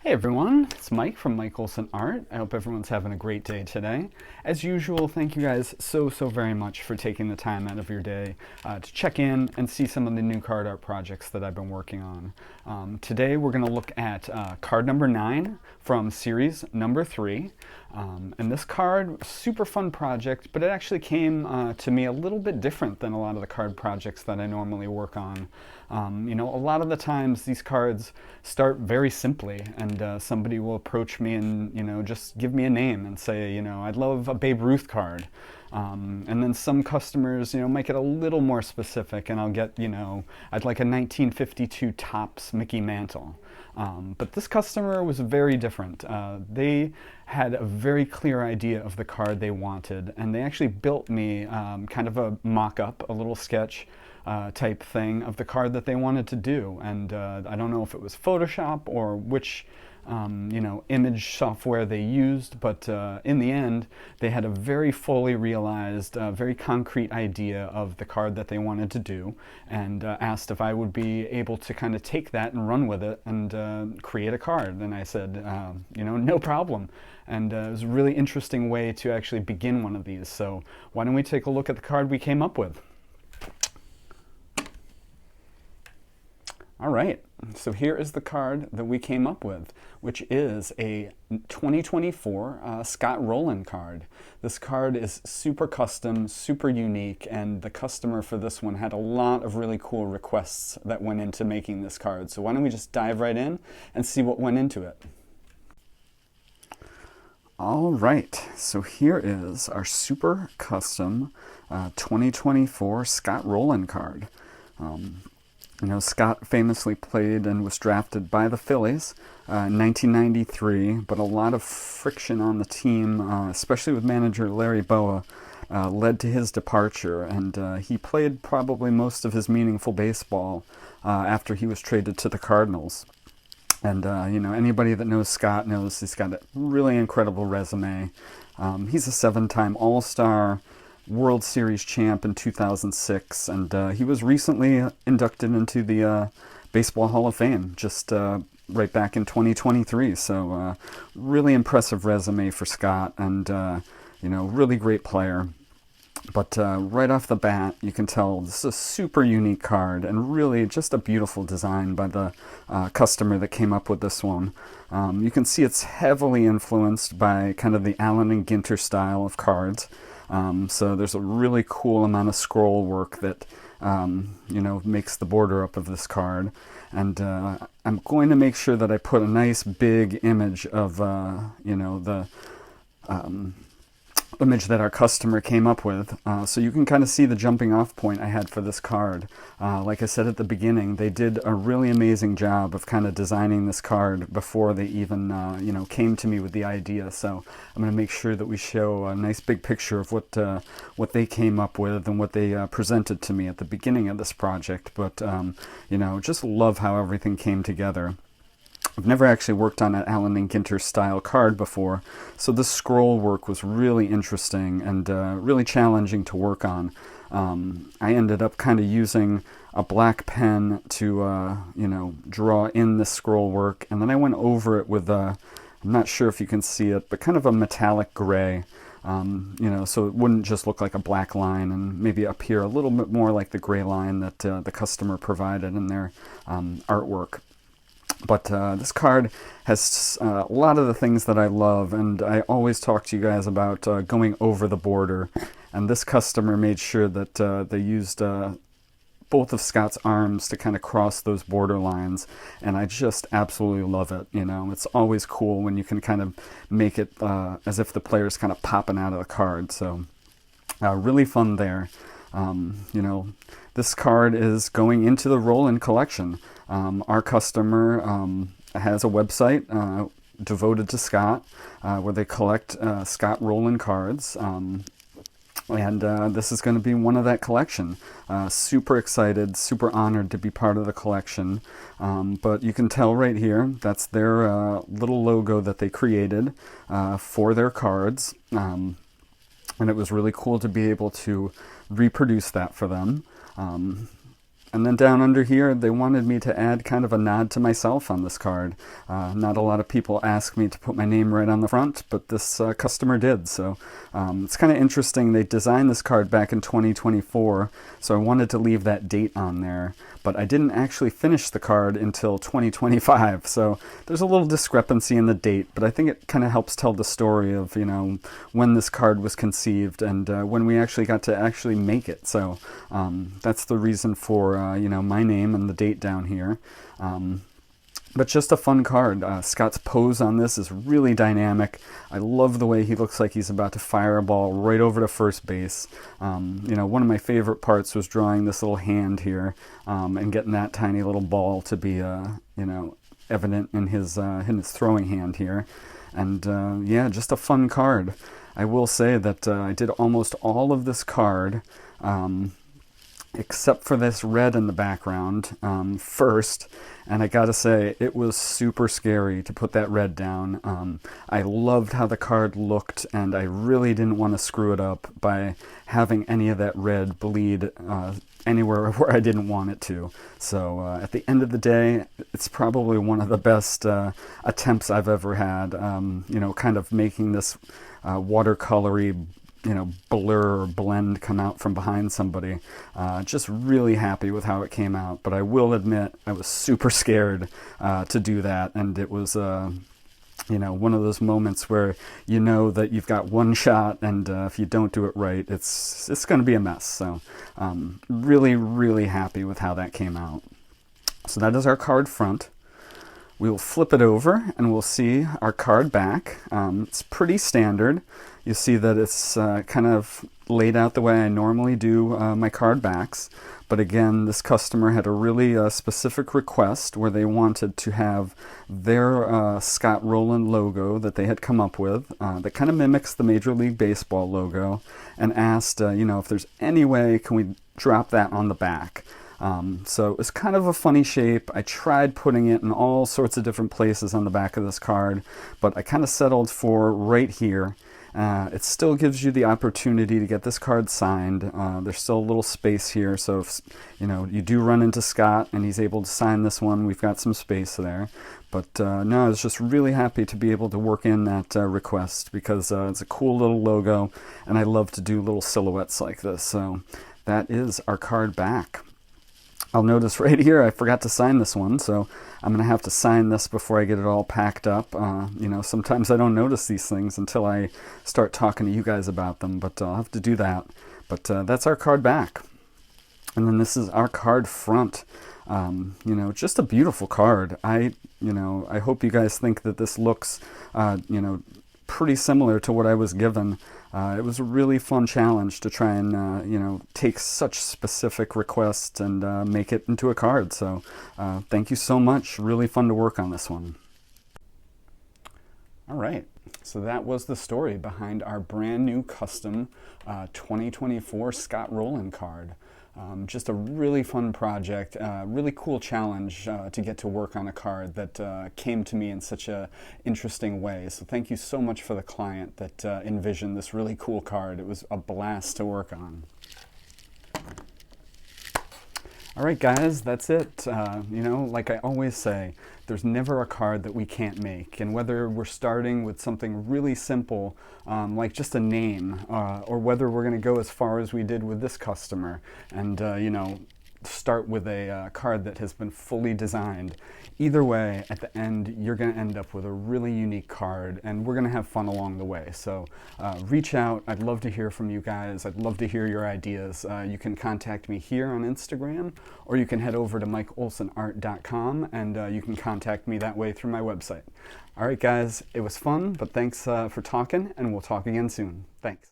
Hey everyone, it's Mike from Mike Olson Art. I hope everyone's having a great day today. As usual, thank you guys so very much for taking the time out of your day to check in and see some of the new card art projects that I've been working on. Today we're going to look at card number 9 from series number 3. And this card, super fun project, but it actually came to me a little bit different than a lot of the card projects that I normally work on. A lot of the times these cards start very simply, and somebody will approach me and, just give me a name and say, I'd love a Babe Ruth card. And then some customers, might get a little more specific, and I'll get, I'd like a 1952 Topps Mickey Mantle. But this customer was very different. They had a very clear idea of the card they wanted, and they actually built me kind of a mock-up, a little sketch type thing of the card that they wanted to do. And I don't know if it was Photoshop or which image software they used, but in the end, they had a very fully realized, very concrete idea of the card that they wanted to do, and asked if I would be able to kind of take that and run with it and create a card. And I said, no problem. And it was a really interesting way to actually begin one of these. So why don't we take a look at the card we came up with? All right, so here is the card that we came up with, which is a 2024 Scott Rolen card. This card is super custom, super unique, and the customer for this one had a lot of really cool requests that went into making this card. So why don't we just dive right in and see what went into it. All right, so here is our super custom 2024 Scott Rolen card. Scott famously played and was drafted by the Phillies in 1993, but a lot of friction on the team, especially with manager Larry Boa, led to his departure, and he played probably most of his meaningful baseball after he was traded to the Cardinals. And, anybody that knows Scott knows he's got a really incredible resume. He's a 7-time All-Star, World Series champ in 2006, and he was recently inducted into the Baseball Hall of Fame just right back in 2023. So really impressive resume for Scott, and really great player. But right off the bat, you can tell this is a super unique card, and really just a beautiful design by the customer that came up with this one. You can see it's heavily influenced by kind of the Allen and Ginter style of cards. So there's a really cool amount of scroll work that, makes the border up of this card. And I'm going to make sure that I put a nice big image of, the image that our customer came up with, so you can kind of see the jumping off point I had for this card. Like I said at the beginning, they did a really amazing job of kind of designing this card before they even came to me with the idea. So I'm going to make sure that we show a nice big picture of what they came up with and what they presented to me at the beginning of this project. But just love how everything came together. I've never actually worked on an Allen and Ginter style card before, so this scroll work was really interesting and really challenging to work on. I ended up kind of using a black pen to, draw in the scroll work, and then I went over it with I'm not sure if you can see it, but kind of a metallic gray, so it wouldn't just look like a black line, and maybe appear a little bit more like the gray line that the customer provided in their artwork. But this card has a lot of the things that I love, and I always talk to you guys about going over the border. And this customer made sure that they used both of Scott's arms to kind of cross those border lines, and I just absolutely love it. It's always cool when you can kind of make it as if the player's kind of popping out of the card. So really fun there. This card is going into the Rolen Collection. Our customer has a website devoted to Scott where they collect Scott Rolen cards. And this is going to be one of that collection. Super excited, super honored to be part of the collection. But you can tell right here, that's their little logo that they created for their cards. And it was really cool to be able to reproduce that for them. And then down under here, they wanted me to add kind of a nod to myself on this card. Not a lot of people ask me to put my name right on the front, but this customer did. So it's kind of interesting. They designed this card back in 2024, so I wanted to leave that date on there. But I didn't actually finish the card until 2025, so there's a little discrepancy in the date, but I think it kind of helps tell the story of, you know, when this card was conceived and when we actually got to actually make it. So that's the reason for, you know, my name and the date down here. But just a fun card. Scott's pose on this is really dynamic. I love the way he looks like he's about to fire a ball right over to first base. You know, one of my favorite parts was drawing this little hand here and getting that tiny little ball to be, you know, evident in his throwing hand here. And yeah, just a fun card. I will say that I did almost all of this card except for this red in the background first, and I gotta say it was super scary to put that red down. I loved how the card looked, and I really didn't want to screw it up by having any of that red bleed anywhere where I didn't want it to. So at the end of the day, it's probably one of the best attempts I've ever had, you know, kind of making this watercolory, you know, blur or blend come out from behind somebody. Just really happy with how it came out, but I will admit I was super scared to do that, and it was you know, one of those moments where you know that you've got one shot, and if you don't do it right, it's going to be a mess. So really happy with how that came out. So that is our card front. We will flip it over and we'll see our card back. It's pretty standard. You see that it's kind of laid out the way I normally do my card backs. But again, this customer had a really specific request where they wanted to have their Scott Rolen logo that they had come up with that kind of mimics the Major League Baseball logo, and asked, you know, if there's any way can we drop that on the back. So it's kind of a funny shape. I tried putting it in all sorts of different places on the back of this card, but I kind of settled for right here. It still gives you the opportunity to get this card signed. There's still a little space here, so if, you know, you do run into Scott and he's able to sign this one, we've got some space there. But no, I was just really happy to be able to work in that request, because it's a cool little logo, and I love to do little silhouettes like this. So that is our card back. I'll notice right here I forgot to sign this one, so I'm going to have to sign this before I get it all packed up. You know, sometimes I don't notice these things until I start talking to you guys about them, but I'll have to do that. But that's our card back. And then this is our card front. You know, just a beautiful card. You know, I hope you guys think that this looks, you know, pretty similar to what I was given. It was a really fun challenge to try and, you know, take such specific requests and make it into a card. So thank you so much. Really fun to work on this one. All right. So that was the story behind our brand new custom 2024 Scott Rolen card. Just a really fun project, really cool challenge to get to work on a card that came to me in such a interesting way. So thank you so much for the client that envisioned this really cool card. It was a blast to work on. All right, guys, that's it. You know, like I always say, there's never a card that we can't make. And whether we're starting with something really simple, like just a name, or whether we're going to go as far as we did with this customer and, you know, start with a card that has been fully designed. Either way, at the end, you're going to end up with a really unique card, and we're going to have fun along the way. So reach out. I'd love to hear from you guys. I'd love to hear your ideas. You can contact me here on Instagram, or you can head over to mikeolsenart.com, and you can contact me that way through my website. All right, guys, it was fun, but thanks for talking, and we'll talk again soon. Thanks.